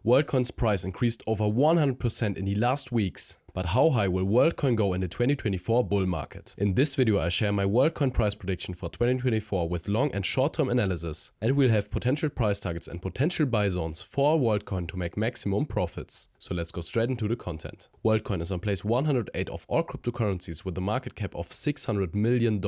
Worldcoin's price increased over 100% in the last weeks. But how high will Worldcoin go in the 2024 bull market? In this video I share my Worldcoin price prediction for 2024 with long and short-term analysis, and we'll have potential price targets and potential buy zones for Worldcoin to make maximum profits. So let's go straight into the content. Worldcoin is on place 108 of all cryptocurrencies with a market cap of $600 million.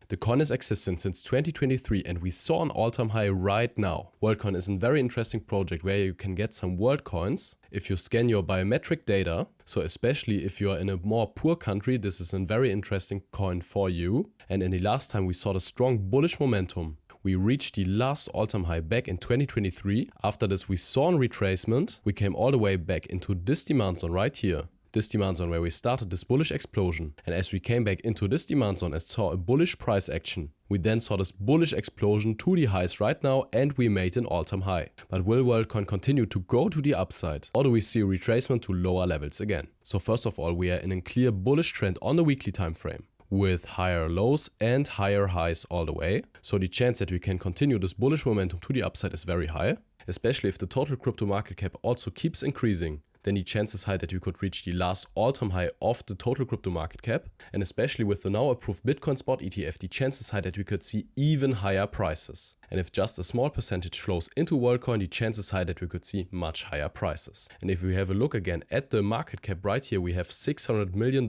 The coin is existent since 2023 and we saw an all-time high right now. Worldcoin is a very interesting project where you can get some Worldcoins if you scan your biometric data. So especially if you are in a more poor country, this is a very interesting coin for you. And in the last time we saw the strong bullish momentum. We reached the last all-time high back in 2023. After this we saw a retracement. We came all the way back into this demand zone right here. This demand zone where we started this bullish explosion, and as we came back into this demand zone and saw a bullish price action, we then saw this bullish explosion to the highs right now and we made an all-time high. But will Worldcoin continue to go to the upside, or do we see a retracement to lower levels again? So first of all, we are in a clear bullish trend on the weekly time frame, with higher lows and higher highs all the way. So the chance that we can continue this bullish momentum to the upside is very high, especially if the total crypto market cap also keeps increasing. Then the chance is high that we could reach the last all-time high of the total crypto market cap. And especially with the now approved Bitcoin spot ETF, the chance is high that we could see even higher prices. And if just a small percentage flows into Worldcoin, the chance is high that we could see much higher prices. And if we have a look again at the market cap right here, we have $600 million.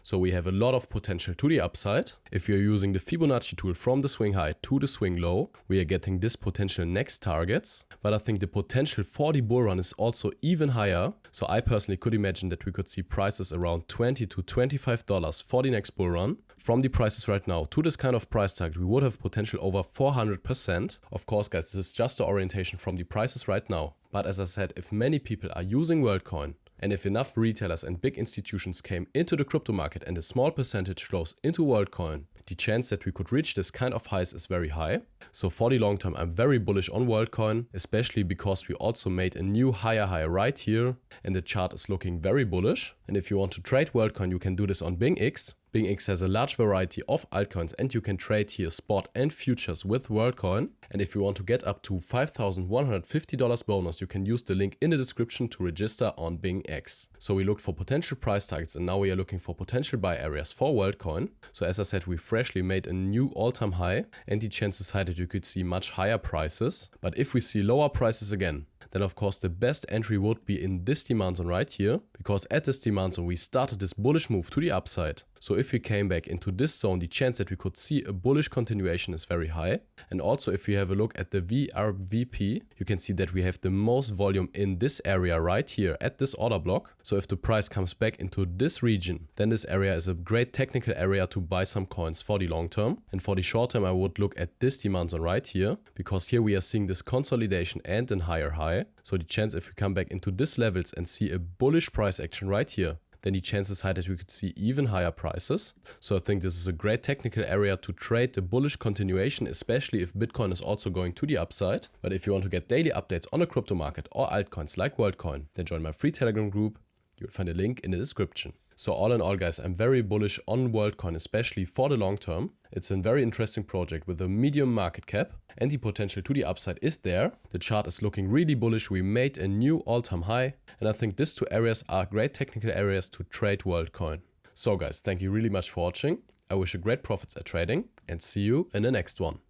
So we have a lot of potential to the upside. If we are using the Fibonacci tool from the swing high to the swing low, we are getting this potential next targets. But I think the potential for the bull run is also even higher. So I personally could imagine that we could see prices around $20 to $25 for the next bull run. From the prices right now to this kind of price target, we would have potential over 400%. Of course, guys, this is just the orientation from the prices right now. But as I said, if many people are using Worldcoin, and if enough retailers and big institutions came into the crypto market and a small percentage flows into Worldcoin, the chance that we could reach this kind of highs is very high. So for the long term, I'm very bullish on Worldcoin, especially because we also made a new higher high right here and the chart is looking very bullish. And if you want to trade Worldcoin, you can do this on BingX. BingX has a large variety of altcoins and you can trade here spot and futures with Worldcoin. And if you want to get up to $5,150 bonus, you can use the link in the description to register on BingX. So we looked for potential price targets and now we are looking for potential buy areas for Worldcoin. So as I said, we freshly made a new all-time high and the chance is high that you could see much higher prices. But if we see lower prices again, then of course the best entry would be in this demand zone right here, because at this demand zone we started this bullish move to the upside. So if we came back into this zone, the chance that we could see a bullish continuation is very high. And also if we have a look at the VRVP, you can see that we have the most volume in this area right here at this order block. So if the price comes back into this region, then this area is a great technical area to buy some coins for the long term. And for the short term, I would look at this demand zone right here, because here we are seeing this consolidation and a higher high. So the chance if we come back into this levels and see a bullish price action right here, then the chance is high that we could see even higher prices. So I think this is a great technical area to trade the bullish continuation, especially if Bitcoin is also going to the upside. But if you want to get daily updates on the crypto market or altcoins like Worldcoin, then join my free Telegram group. You'll find a link in the description. So all in all, guys, I'm very bullish on Worldcoin, especially for the long term. It's a very interesting project with a medium market cap and the potential to the upside is there. The chart is looking really bullish. We made a new all-time high and I think these two areas are great technical areas to trade Worldcoin. So guys, thank you really much for watching. I wish you great profits at trading and see you in the next one.